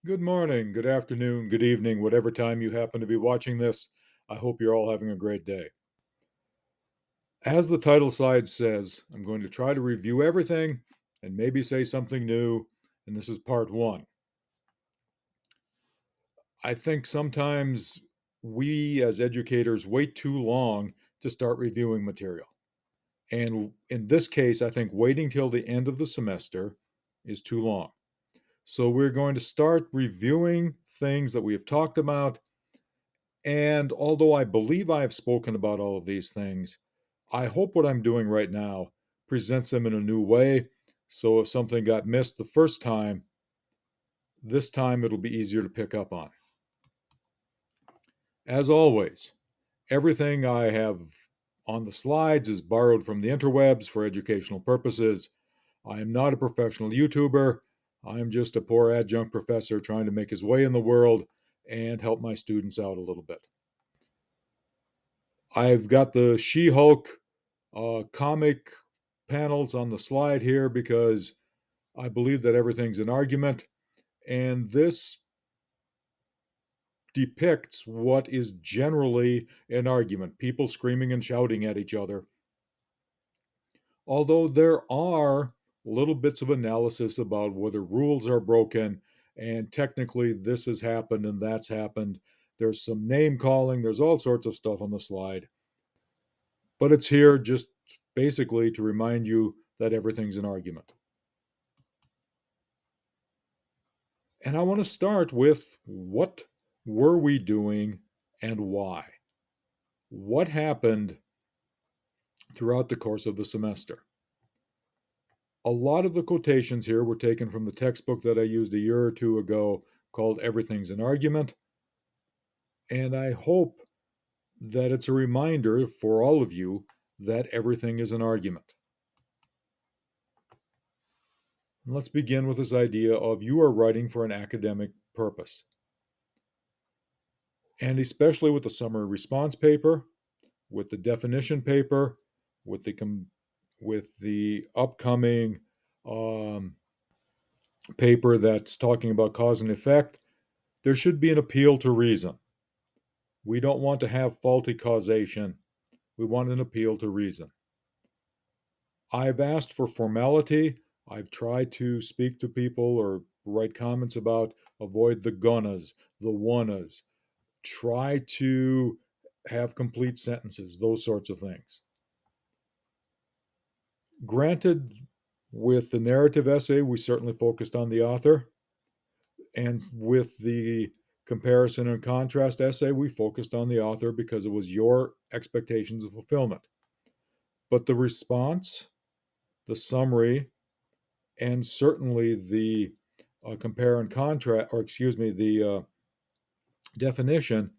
Good morning, good afternoon, good evening, whatever time you happen to be watching this. I hope you're all having a great day. As the title slide says, I'm going to try to review everything and maybe say something new, and this is part one. I think sometimes we as educators wait too long to start reviewing material. And in this case, I think waiting till the end of the semester is too long. So we're going to start reviewing things that we have talked about. And although I believe I have spoken about all of these things, I hope what I'm doing right now presents them in a new way. So if something got missed the first time, this time it'll be easier to pick up on. As always, everything I have on the slides is borrowed from the interwebs for educational purposes. I am not a professional YouTuber. I am just a poor adjunct professor trying to make his way in the world and help my students out a little bit. I've got the She Hulk comic panels on the slide here because I believe that everything's an argument, and this depicts what is generally an argument people screaming and shouting at each other. Although there are little bits of analysis about whether rules are broken and technically this has happened and that's happened. There's some name calling, there's all sorts of stuff on the slide. But it's here just basically to remind you that everything's an argument. And I want to start with what were we doing and why? What happened throughout the course of the semester? A lot of the quotations here were taken from the textbook that I used a year or two ago called Everything's an Argument. And I hope that it's a reminder for all of you that everything is an argument. Let's begin with this idea of you are writing for an academic purpose. And especially with the summary response paper, with the definition paper, with the upcoming um, paper that's talking about cause and effect, there should be an appeal to reason. We don't want to have faulty causation. We want an appeal to reason. I've asked for formality. I've tried to speak to people or write comments about avoid the gonnas, the wannas, try to have complete sentences, those sorts of things. Granted, with the narrative essay, we certainly focused on the author. And with the comparison and contrast essay, we focused on the author because it was your expectations of fulfillment. But the response, the summary, and certainly the compare and contrast, or excuse me, the definition,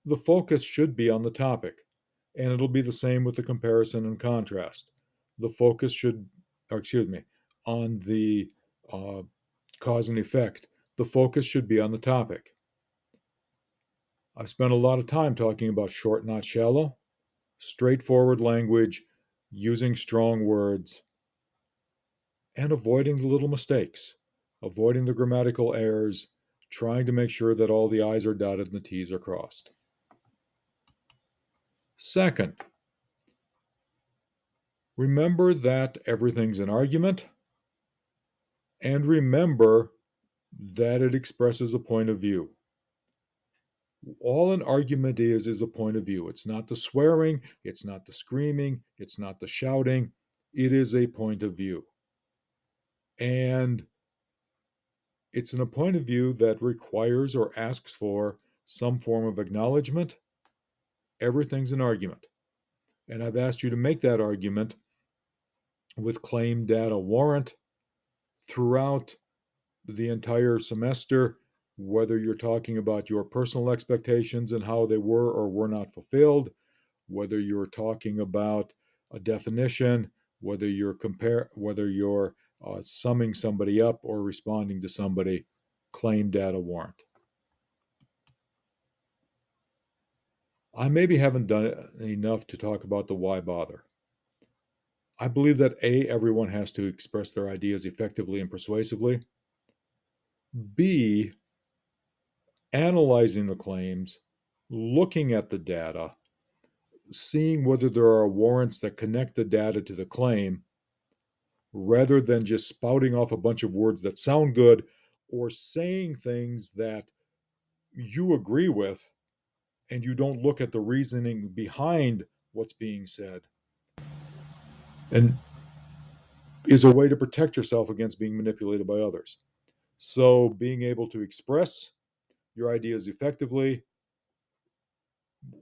the focus should be on the topic. And it'll be the same with the comparison and contrast. The focus should, or excuse me, on the uh, cause and effect. The focus should be on the topic. I've spent a lot of time talking about short, not shallow, straightforward language, using strong words, and avoiding the little mistakes, avoiding the grammatical errors, trying to make sure that all the I's are dotted and the T's are crossed. Second, remember that everything's an argument, and remember that it expresses a point of view. All an argument is a point of view. It's not the swearing, it's not the screaming, it's not the shouting. It is a point of view. And it's a point of view that requires or asks for some form of acknowledgement. Everything's an argument. And I've asked you to make that argument with claim data warrant throughout the entire semester, whether you're talking about your personal expectations and how they were or were not fulfilled, whether you're talking about a definition, whether you're summing somebody up or responding to somebody, claim data warrant. I maybe haven't done enough to talk about the why bother. I believe that A, everyone has to express their ideas effectively and persuasively. B, analyzing the claims, looking at the data, seeing whether there are warrants that connect the data to the claim, rather than just spouting off a bunch of words that sound good or saying things that you agree with and you don't look at the reasoning behind what's being said, and is a way to protect yourself against being manipulated by others. So, being able to express your ideas effectively,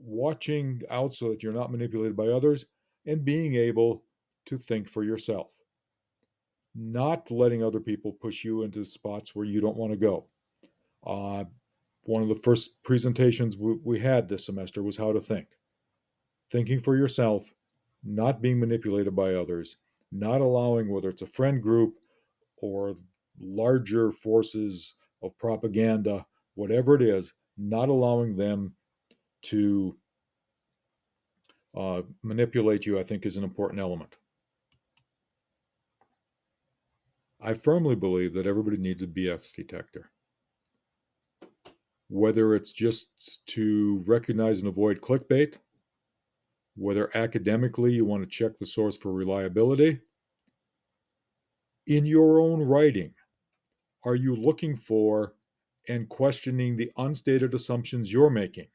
watching out so that you're not manipulated by others, and being able to think for yourself, not letting other people push you into spots where you don't want to go. Uh, One of the first presentations we had this semester was how to think. Thinking for yourself, not being manipulated by others, not allowing, whether it's a friend group or larger forces of propaganda, whatever it is, not allowing them to manipulate you, I think, is an important element. I firmly believe that everybody needs a BS detector. Whether it's just to recognize and avoid clickbait, whether academically you want to check the source for reliability, in your own writing, are you looking for and questioning the unstated assumptions you're making?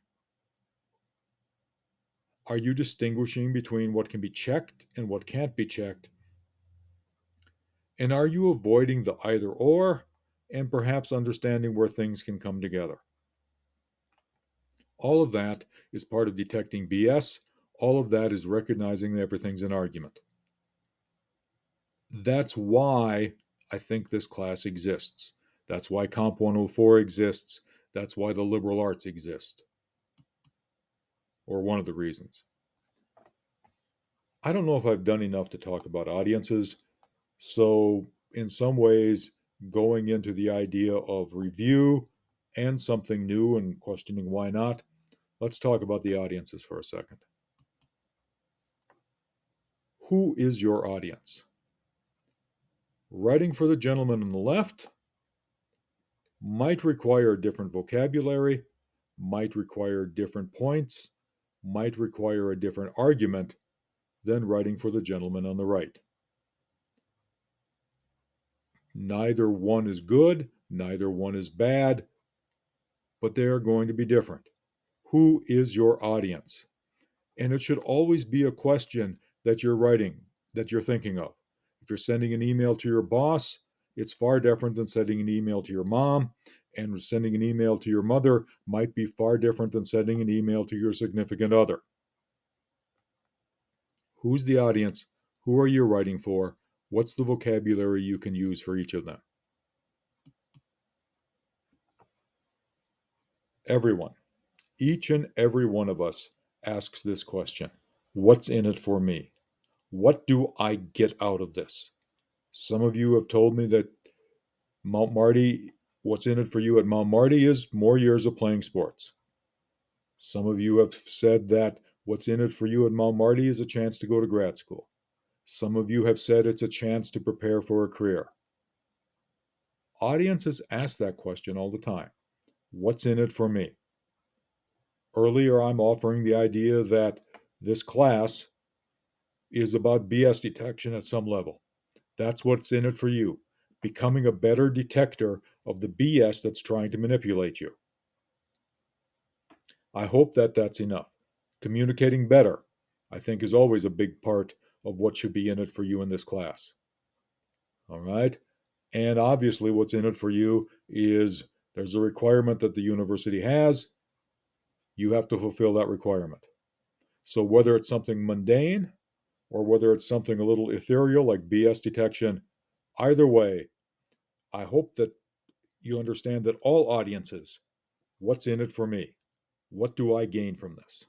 Are you distinguishing between what can be checked and what can't be checked? And are you avoiding the either or and perhaps understanding where things can come together? All of that is part of detecting BS. All of that is recognizing that everything's an argument. That's why I think this class exists. That's why Comp 104 exists. That's why the liberal arts exist, or one of the reasons. I don't know if I've done enough to talk about audiences. So, in some ways, going into the idea of review and something new and questioning why not, let's talk about the audiences for a second. Who is your audience? Writing for the gentleman on the left might require a different vocabulary, might require different points, might require a different argument than writing for the gentleman on the right. Neither one is good, neither one is bad, but they are going to be different. Who is your audience? And it should always be a question that you're writing, that you're thinking of. If you're sending an email to your boss, it's far different than sending an email to your mom, and sending an email to your mother might be far different than sending an email to your significant other. Who's the audience? Who are you writing for? What's the vocabulary you can use for each of them? Everyone, each and every one of us asks this question. What's in it for me? What do I get out of this? Some of you have told me that Mount Marty, what's in it for you at Mount Marty is more years of playing sports. Some of you have said that what's in it for you at Mount Marty is a chance to go to grad school. Some of you have said it's a chance to prepare for a career. Audiences ask that question all the time. What's in it for me? Earlier, I'm offering the idea that this class is about BS detection at some level. That's what's in it for you. Becoming a better detector of the BS that's trying to manipulate you. I hope that that's enough. Communicating better, I think, is always a big part of what should be in it for you in this class. All right? And obviously, what's in it for you is there's a requirement that the university has. You have to fulfill that requirement. So, whether it's something mundane or whether it's something a little ethereal like BS detection, either way, I hope that you understand that all audiences, what's in it for me? What do I gain from this?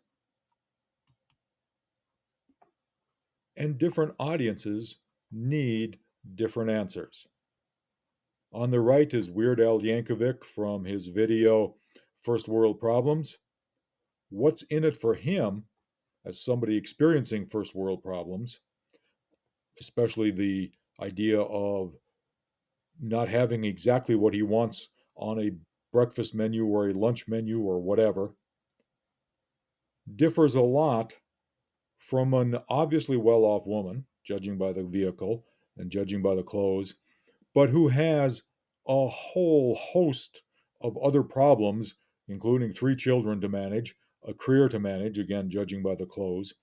And different audiences need different answers. On the right is Weird Al Yankovic from his video First World Problems. What's in it for him as somebody experiencing first world problems, especially the idea of not having exactly what he wants on a breakfast menu or a lunch menu or whatever differs a lot from an obviously well-off woman, judging by the vehicle and judging by the clothes, but who has a whole host of other problems, including 3 children to manage, a career to manage, again, judging by the clothes,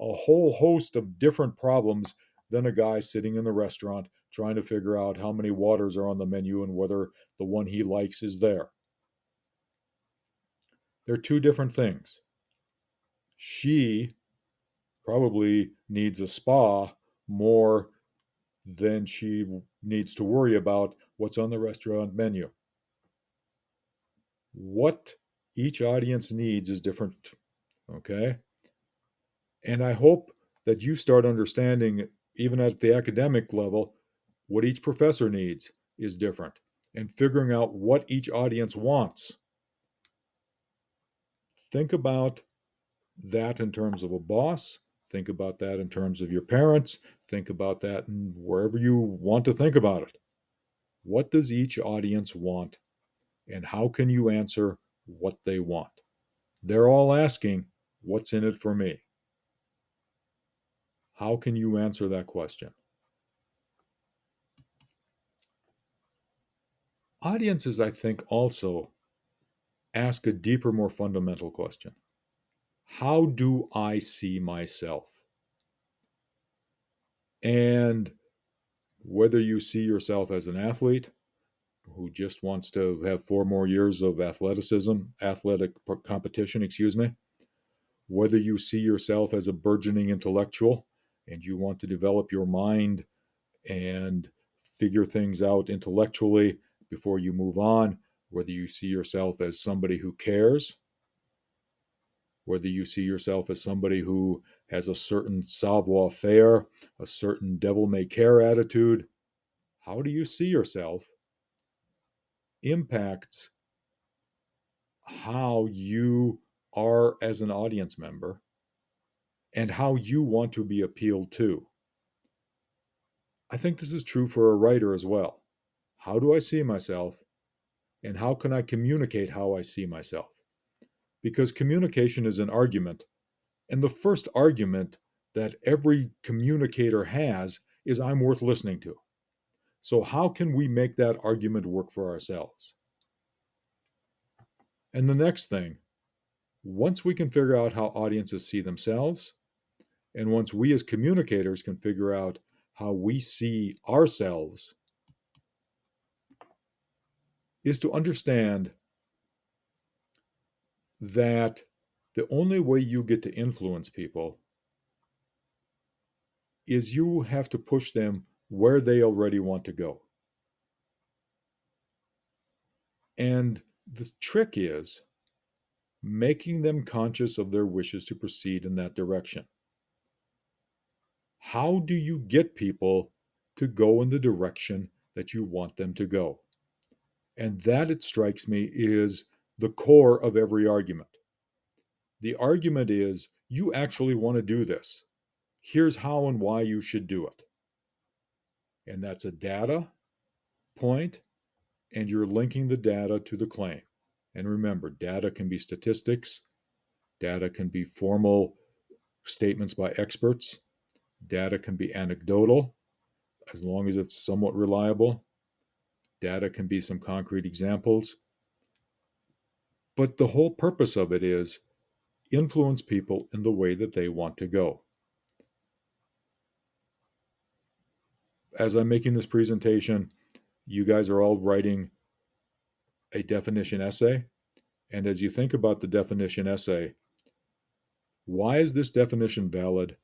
a whole host of different problems than a guy sitting in the restaurant trying to figure out how many waters are on the menu and whether the one he likes is there. They're two different things. She probably needs a spa more than she needs to worry about what's on the restaurant menu. What each audience needs is different, okay? And I hope that you start understanding, even at the academic level, what each professor needs is different and figuring out what each audience wants. Think about that in terms of a boss. Think about that in terms of your parents. Think about that in wherever you want to think about it. What does each audience want, and how can you answer what they want? They're all asking, what's in it for me? How can you answer that question? Audiences, I think, also ask a deeper, more fundamental question. How do I see myself? And whether you see yourself as an athlete who just wants to have 4 more years of athletic competition, whether you see yourself as a burgeoning intellectual and you want to develop your mind and figure things out intellectually before you move on, whether you see yourself as somebody who cares, whether you see yourself as somebody who has a certain savoir faire, a certain devil may care attitude, how do you see yourself impacts how you are as an audience member and how you want to be appealed to. I think this is true for a writer as well. How do I see myself? And how can I communicate how I see myself? Because communication is an argument. And the first argument that every communicator has is I'm worth listening to. So, how can we make that argument work for ourselves? And the next thing, once we can figure out how audiences see themselves, and once we as communicators can figure out how we see ourselves, is to understand that the only way you get to influence people is you have to push them where they already want to go. And the trick is making them conscious of their wishes to proceed in that direction. How do you get people to go in the direction that you want them to go? And that, it strikes me, is the core of every argument. The argument is you actually want to do this. Here's how and why you should do it. And that's a data point, and you're linking the data to the claim. And remember, data can be statistics, data can be formal statements by experts, data can be anecdotal, as long as it's somewhat reliable. Data can be some concrete examples. But the whole purpose of it is influence people in the way that they want to go. As I'm making this presentation, you guys are all writing a definition essay. And as you think about the definition essay, why is this definition valid?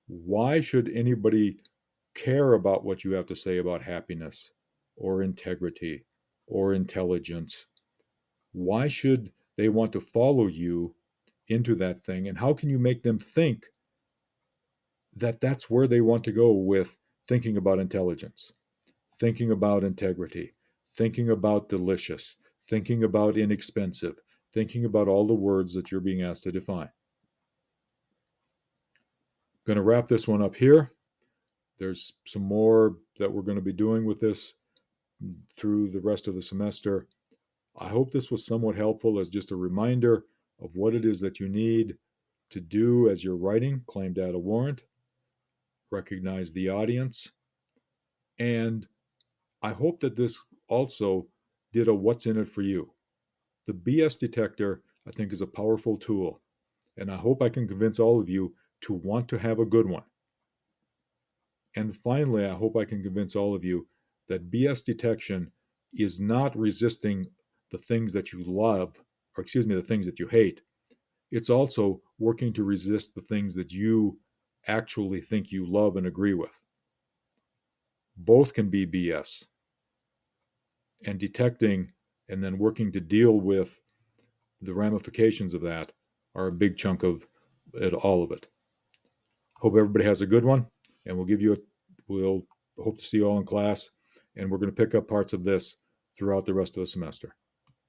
Why should anybody care about what you have to say about happiness or integrity or intelligence? Why should they want to follow you into that thing? And how can you make them think that that's where they want to go with thinking about intelligence, thinking about integrity, thinking about delicious, thinking about inexpensive, thinking about all the words that you're being asked to define? I'm going to wrap this one up here. There's some more that we're going to be doing with this through the rest of the semester. I hope this was somewhat helpful as just a reminder of what it is that you need to do as you're writing claim data warrant, recognize the audience, and I hope that this also did a what's in it for you. The BS detector, I think, is a powerful tool, and I hope I can convince all of you to want to have a good one. And finally, I hope I can convince all of you that BS detection is not resisting the things that you love, or excuse me, the things that you hate. It's also working to resist the things that you actually think you love and agree with. Both can be BS. And detecting and then working to deal with the ramifications of that are a big chunk of it, all of it. Hope everybody has a good one, and we'll hope to see you all in class, and we're going to pick up parts of this throughout the rest of the semester.